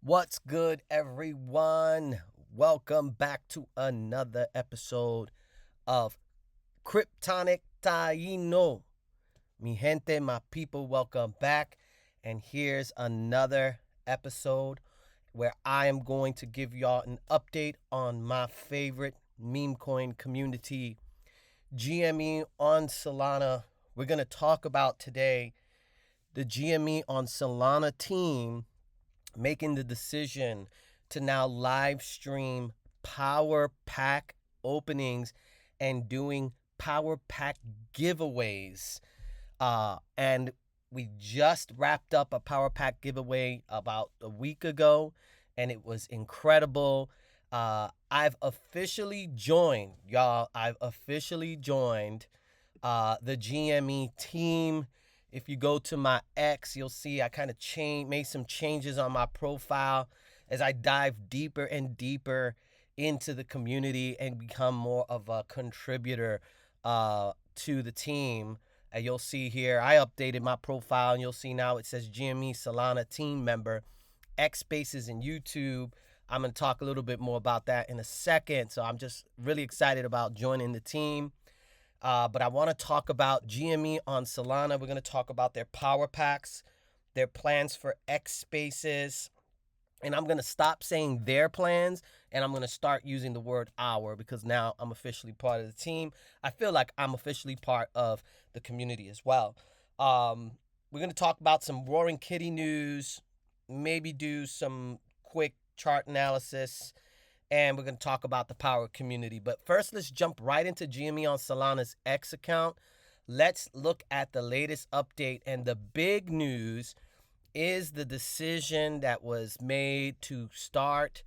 What's good, everyone? Welcome back to another episode of Kryptonic Taino. Mi gente, my people, welcome back. And here's another episode where I am going to give y'all an update on my favorite meme coin community, GME on Solana. We're going to talk about today the GME on Solana team making the decision to now live stream Power Pack openings and doing Power Pack giveaways. And we just wrapped up a Power Pack giveaway about a week ago, and it was incredible. I've officially joined, y'all. I've officially joined the GME team. If you go to my X, you'll see I kind of made some changes on my profile as I dive deeper and deeper into the community and become more of a contributor to the team. And you'll see here, I updated my profile, and you'll see now it says GME Solana team member, X Spaces and YouTube. I'm going to talk a little bit more about that in a second. So I'm just really excited about joining the team. But I want to talk about GME on Solana. We're going to talk about their power packs, their plans for X Spaces, and I'm going to stop saying their plans and I'm going to start using the word our because now I'm officially part of the team. I feel like I'm officially part of the community as well. We're going to talk about some Roaring Kitty news, maybe do some quick chart analysis, and we're going to talk about the power community. But first, let's jump right into GME on Solana's X account. Let's look at the latest update. And the big news is the decision that was made to start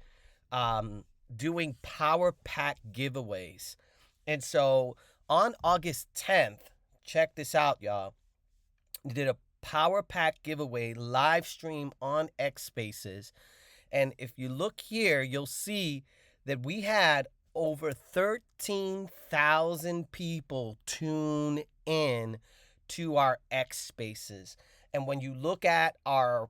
doing Power Pack giveaways. And so on August 10th, check this out, y'all. We did a Power Pack giveaway live stream on X Spaces. And if you look here, you'll see that we had over 13,000 people tune in to our X Spaces. And when you look at our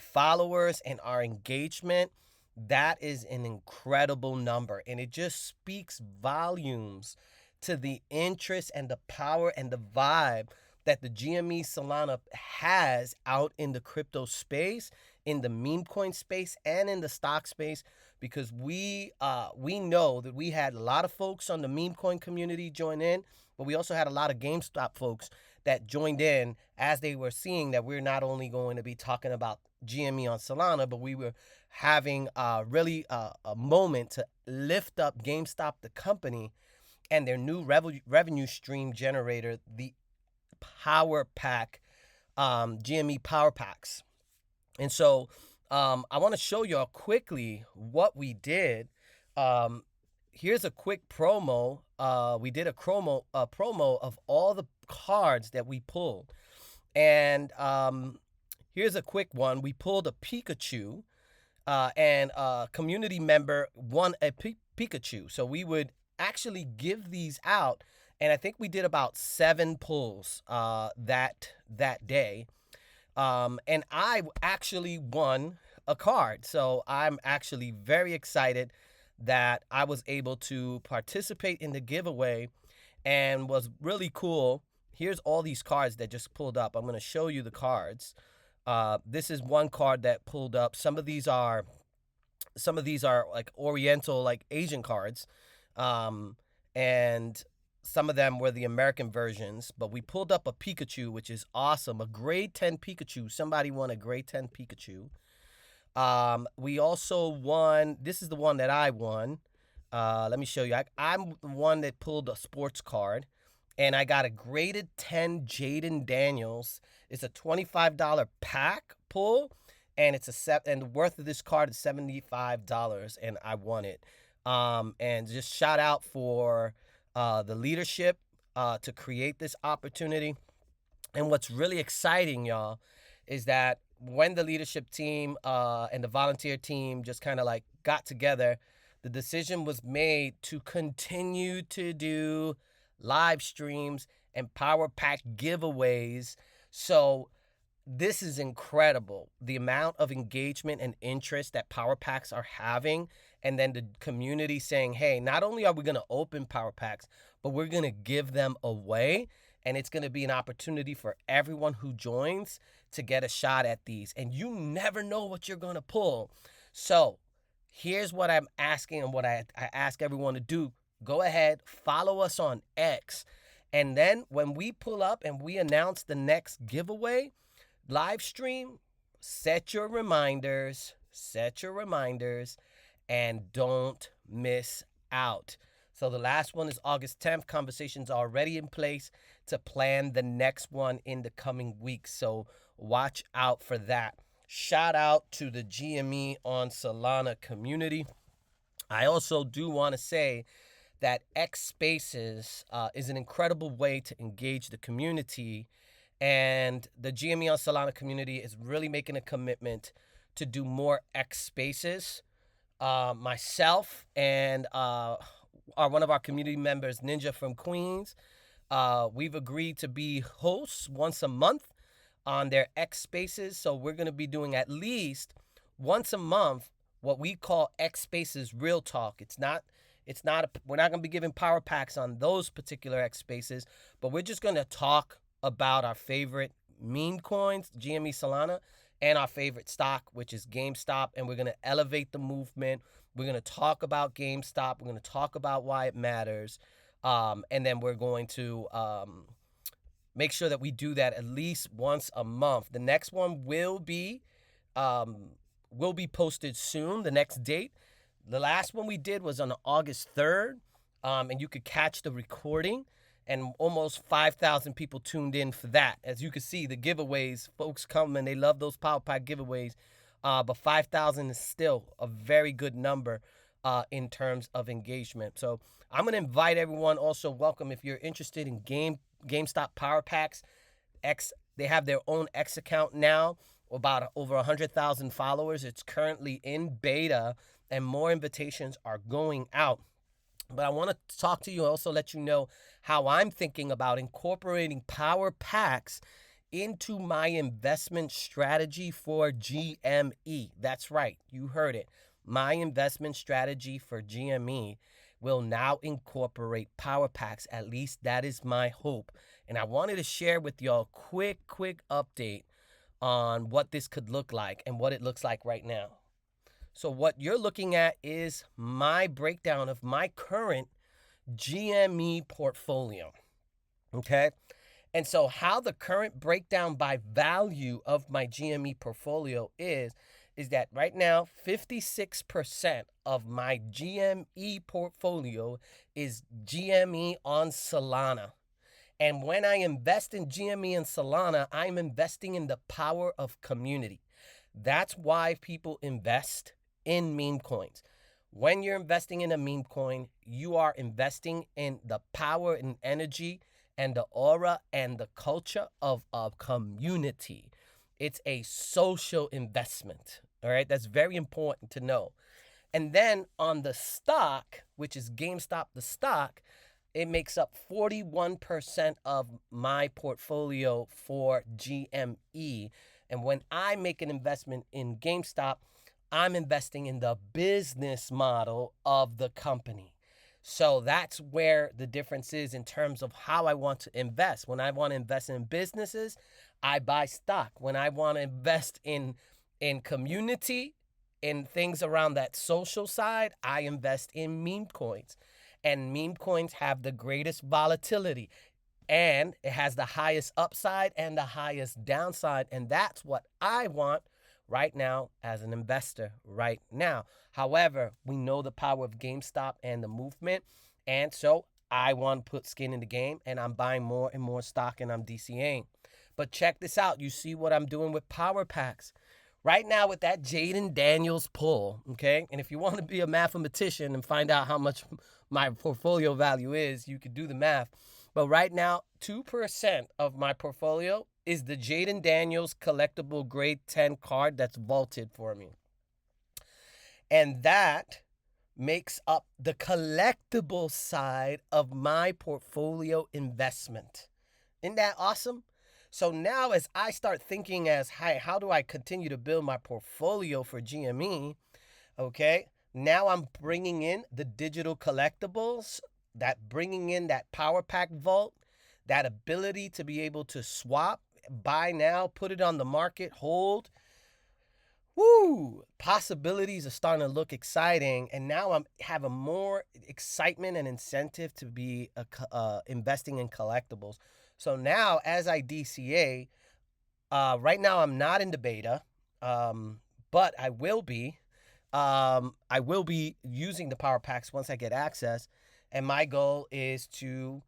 followers and our engagement, that is an incredible number. And it just speaks volumes to the interest and the power and the vibe that the GME Solana has out in the crypto space, in the meme coin space, and in the stock space, because we know that we had a lot of folks on the meme coin community join in, but we also had a lot of GameStop folks that joined in as they were seeing that we're not only going to be talking about GME on Solana, but we were having really a moment to lift up GameStop, the company, and their new revenue stream generator, the Power Pack, GME Power Packs. And so I want to show y'all quickly what we did. Here's a quick promo. We did a promo of all the cards that we pulled. And here's a quick one. We pulled a Pikachu, and a community member won a Pikachu. So we would actually give these out, and I think we did about 7 pulls that day. And I actually won a card. So I'm actually very excited that I was able to participate in the giveaway and was really cool. Here's all these cards that just pulled up. I'm going to show you the cards. This is one card that pulled up. Some of these are like Oriental, like Asian cards. And some of them were the American versions, but we pulled up a Pikachu, which is awesome. A grade 10 Pikachu. Somebody won a grade 10 Pikachu. We also won, this is the one that I won. Let me show you. I'm the one that pulled a sports card, and I got a graded 10 Jaden Daniels. It's a $25 pack pull, and and the worth of this card is $75, and I won it. And just shout out for the leadership to create this opportunity. And what's really exciting, y'all, is that when the leadership team and the volunteer team just kind of like got together, the decision was made to continue to do live streams and Power Pack giveaways. So this is incredible. The amount of engagement and interest that Power Packs are having, and then the community saying, hey, not only are we going to open Power Packs, but we're going to give them away. And it's going to be an opportunity for everyone who joins to get a shot at these. And you never know what you're going to pull. So here's what I'm asking and what I ask everyone to do. Go ahead, follow us on X. And then when we pull up and we announce the next giveaway live stream, set your reminders, and don't miss out. So the last one is August 10th. Conversations are already in place to plan the next one in the coming weeks. So watch out for that. Shout out to the GME on Solana community. I also do want to say that X Spaces is an incredible way to engage the community. And the GME on Solana community is really making a commitment to do more X Spaces. Myself and one of our community members, Ninja from Queens, we've agreed to be hosts once a month on their X Spaces. So we're going to be doing at least once a month what we call X Spaces Real Talk. We're not going to be giving power packs on those particular X Spaces, but we're just going to talk about our favorite meme coins, GME Solana, and our favorite stock, which is GameStop. And we're going to elevate the movement. We're going to talk about GameStop. We're going to talk about why it matters. And then we're going to make sure that we do that at least once a month. The next one will be posted soon, the next date. The last one we did was on August 3rd, and you could catch the recording, and almost 5,000 people tuned in for that. As you can see, the giveaways, folks come and they love those Power Pack giveaways, but 5,000 is still a very good number in terms of engagement. So I'm going to invite everyone, also welcome if you're interested in GameStop Power Packs. They have their own X account now, about over 100,000 followers. It's currently in beta, and more invitations are going out. But I want to talk to you and also let you know how I'm thinking about incorporating Power Packs into my investment strategy for GME. That's right, you heard it. My investment strategy for GME will now incorporate Power Packs. At least that is my hope. And I wanted to share with y'all a quick update on what this could look like and what it looks like right now. So what you're looking at is my breakdown of my current GME portfolio, okay? And so how the current breakdown by value of my GME portfolio is that right now, 56% of my GME portfolio is GME on Solana. And when I invest in GME and Solana, I'm investing in the power of community. That's why people invest in meme coins. When you're investing in a meme coin, you are investing in the power and energy and the aura and the culture of a community. It's a social investment, all right? That's very important to know. And then on the stock, which is GameStop, the stock, it makes up 41% of my portfolio for GME. And when I make an investment in GameStop, I'm investing in the business model of the company. So that's where the difference is in terms of how I want to invest. When I want to invest in businesses, I buy stock. When I want to invest in community, in things around that social side, I invest in meme coins. And meme coins have the greatest volatility. And it has the highest upside and the highest downside. And that's what I want right now as an investor right now. However, we know the power of GameStop and the movement. And so I want to put skin in the game, and I'm buying more and more stock, and I'm DCAing. But check this out. You see what I'm doing with Power Packs. Right now with that Jaden Daniels pull, okay? And if you want to be a mathematician and find out how much my portfolio value is, you could do the math. But right now, 2% of my portfolio is the Jaden Daniels collectible grade 10 card that's vaulted for me. And that makes up the collectible side of my portfolio investment. Isn't that awesome? So now as I start thinking as, hey, how do I continue to build my portfolio for GME? Okay, now I'm bringing in the digital collectibles, that bringing in that Power Pack vault, that ability to be able to swap, buy now, put it on the market, hold. Woo! Possibilities are starting to look exciting, and now I'm having more excitement and incentive to be investing in collectibles. So now, as I DCA, right now I'm not in the beta, but I will be. I will be using the Power Packs once I get access, and my goal is to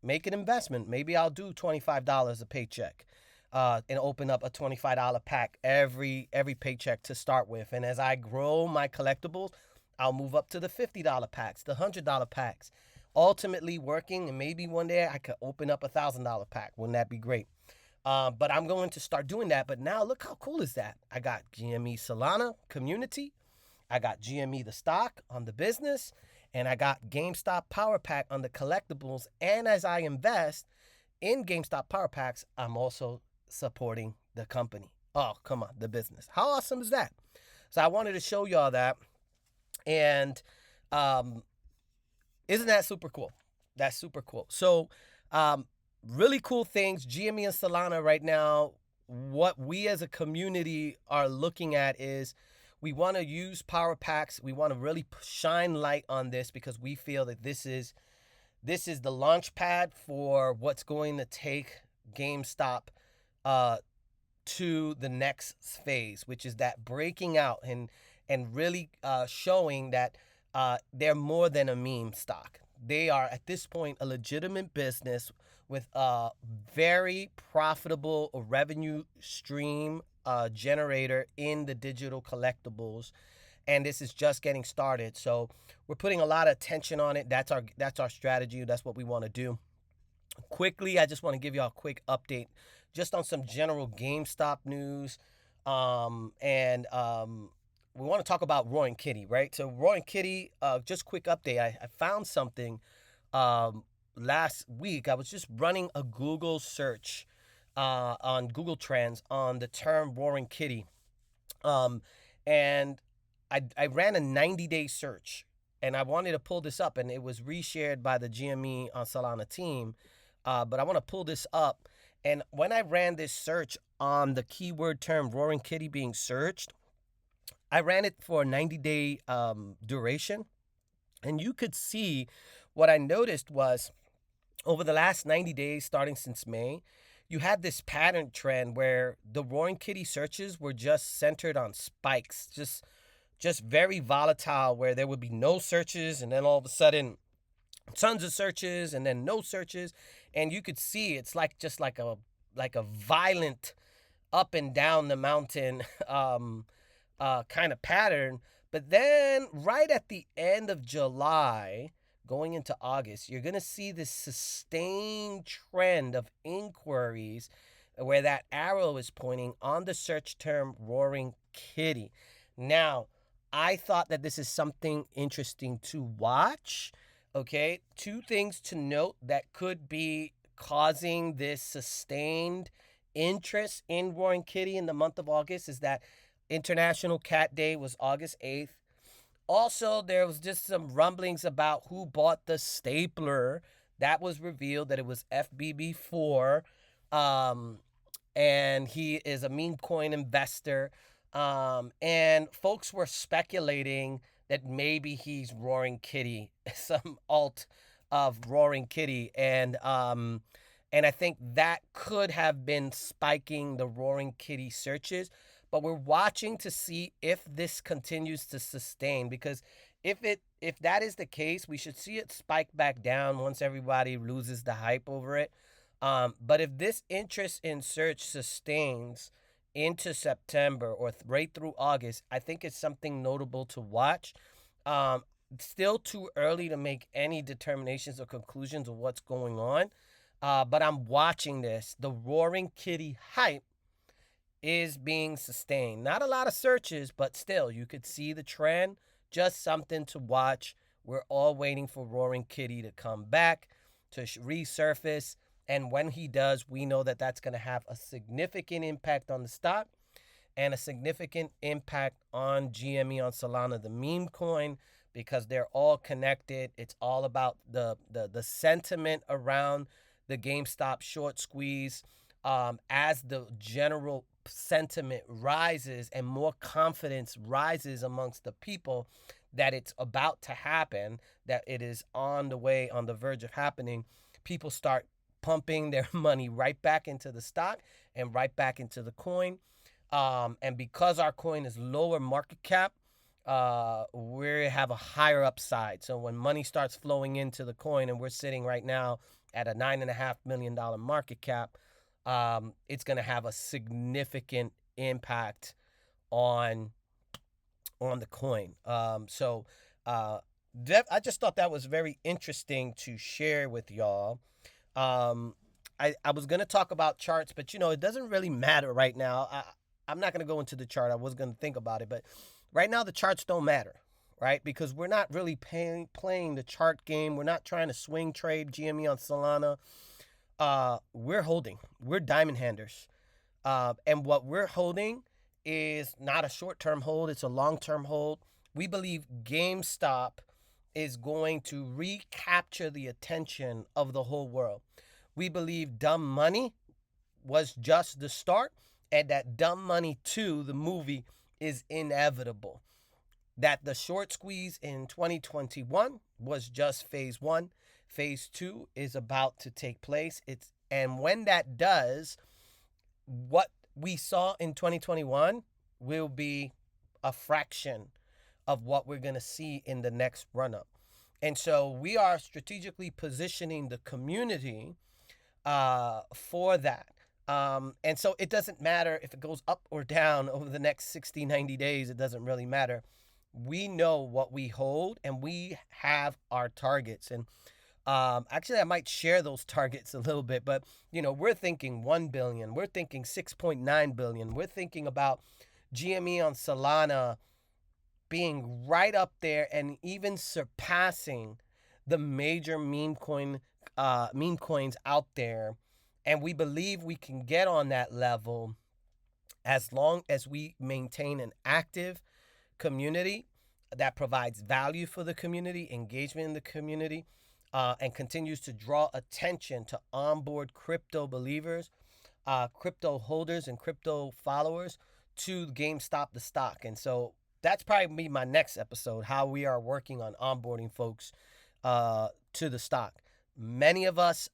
make an investment. Maybe I'll do $25 a paycheck, and open up a $25 pack every paycheck to start with. And as I grow my collectibles, I'll move up to the $50 packs, the $100 packs. Ultimately, working, and maybe one day I could open up a $1,000 pack. Wouldn't that be great? But I'm going to start doing that. But now look how cool is that? I got GME Solana community. I got GME the stock on the business, and I got GameStop Power Pack on the collectibles. And as I invest in GameStop Power Packs, I'm also supporting the company. Oh, come on, the business. How awesome is that? So I wanted to show y'all that. And isn't that super cool? That's super cool. So really cool things. GME and Solana right now, what we as a community are looking at is we want to use Power Packs. We want to really shine light on this because we feel that this is the launch pad for what's going to take GameStop to the next phase, which is that breaking out and really showing that they're more than a meme stock. They are at this point a legitimate business with a very profitable revenue stream generator in the digital collectibles, and this is just getting started. So we're putting a lot of attention on it. That's our strategy. That's what we want to do. Quickly, I just want to give y'all a quick update just on some general GameStop news, and we want to talk about Roaring Kitty, right? So Roaring Kitty, just quick update. I found something last week. I was just running a Google search on Google Trends on the term Roaring Kitty, and I ran a 90-day search, and I wanted to pull this up, and it was reshared by the GME on Solana team, but I want to pull this up. And when I ran this search on the keyword term Roaring Kitty being searched, I ran it for a 90-day duration, and you could see what I noticed was over the last 90 days, starting since May, you had this pattern trend where the Roaring Kitty searches were just centered on spikes, just very volatile, where there would be no searches and then all of a sudden tons of searches and then no searches, and you could see it's just like a violent up and down the mountain kind of pattern. But then right at the end of July, going into August, you're going to see this sustained trend of inquiries where that arrow is pointing on the search term Roaring Kitty. Now, I thought that this is something interesting to watch. Okay, two things to note that could be causing this sustained interest in Roaring Kitty in the month of August is that International Cat Day was August 8th. Also, there was just some rumblings about who bought the stapler. That was revealed that it was FBB4, and he is a meme coin investor. And folks were speculating that maybe he's Roaring Kitty, some alt of Roaring Kitty, and I think that could have been spiking the Roaring Kitty searches. But we're watching to see if this continues to sustain, because if that is the case, we should see it spike back down once everybody loses the hype over it. But if this interest in search sustains into September or right through August, I think it's something notable to watch. Still too early to make any determinations or conclusions of what's going on. But I'm watching this. The Roaring Kitty hype is being sustained. Not a lot of searches, but still, you could see the trend. Just something to watch. We're all waiting for Roaring Kitty to come back, to resurface. And when he does, we know that that's going to have a significant impact on the stock and a significant impact on GME on Solana, the meme coin, because they're all connected. It's all about the sentiment around the GameStop short squeeze. As the general sentiment rises and more confidence rises amongst the people that it's about to happen, that it is on the way, on the verge of happening, people start pumping their money right back into the stock and right back into the coin. And because our coin is lower market cap, we have a higher upside. So when money starts flowing into the coin, and we're sitting right now at a $9.5 million market cap, it's going to have a significant impact on the coin. I just thought that was very interesting to share with y'all. I was going to talk about charts, but it doesn't really matter right now. I'm not going to go into the chart. I was going to think about it, but right now the charts don't matter, right? Because we're not really playing the chart game. We're not trying to swing trade GME on Solana. We're holding. We're diamond handers. And what we're holding is not a short-term hold. It's a long-term hold. We believe GameStop is going to recapture the attention of the whole world. We believe Dumb Money was just the start, and that Dumb Money 2, the movie, is inevitable. That the short squeeze in 2021 was just phase 1. Phase 2 is about to take place. And when that does, what we saw in 2021 will be a fraction of what we're going to see in the next run-up. And so we are strategically positioning the community for that. And so it doesn't matter if it goes up or down over the next 60, 90 days. It doesn't really matter. We know what we hold, and we have our targets. And actually, I might share those targets a little bit, but we're thinking 1 billion. We're thinking 6.9 billion. We're thinking about GME on Solana being right up there and even surpassing the major meme coins out there. And we believe we can get on that level as long as we maintain an active community that provides value for the community, engagement in the community, and continues to draw attention to onboard crypto believers, crypto holders, and crypto followers to GameStop the stock. And so that's probably be my next episode, how we are working on onboarding folks to the stock. Many of us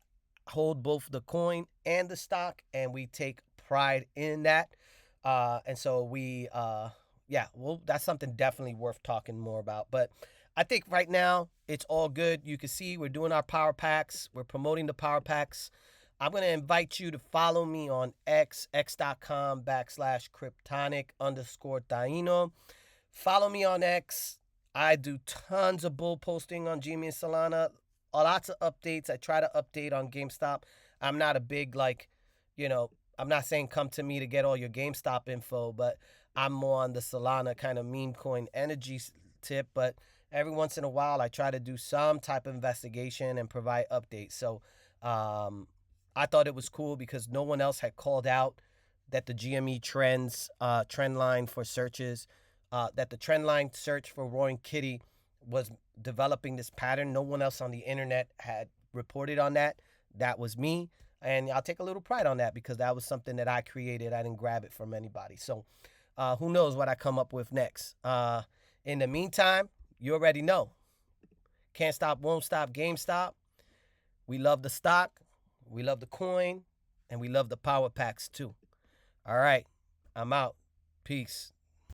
hold both the coin and the stock, and we take pride in that. And so that's something definitely worth talking more about. But I think right now it's all good. You can see we're doing our Power Packs. We're promoting the Power Packs. I'm going to invite you to follow me on x.com/Kryptonic_Taino. Follow me on X. I do tons of bull posting on GME and Solana. Lots of updates. I try to update on GameStop. I'm not a big, I'm not saying come to me to get all your GameStop info, but I'm more on the Solana kind of meme coin energy tip. But every once in a while, I try to do some type of investigation and provide updates. So I thought it was cool because no one else had called out that the GME trend line for searches, that the trend line search for Roaring Kitty was developing this pattern. No one else on the internet had reported on that. That was me. And I'll take a little pride on that because that was something that I created. I didn't grab it from anybody. So who knows what I come up with next. In the meantime, you already know. Can't stop, won't stop, GameStop. We love the stock. We love the coin. And we love the Power Packs too. All right. I'm out. Peace.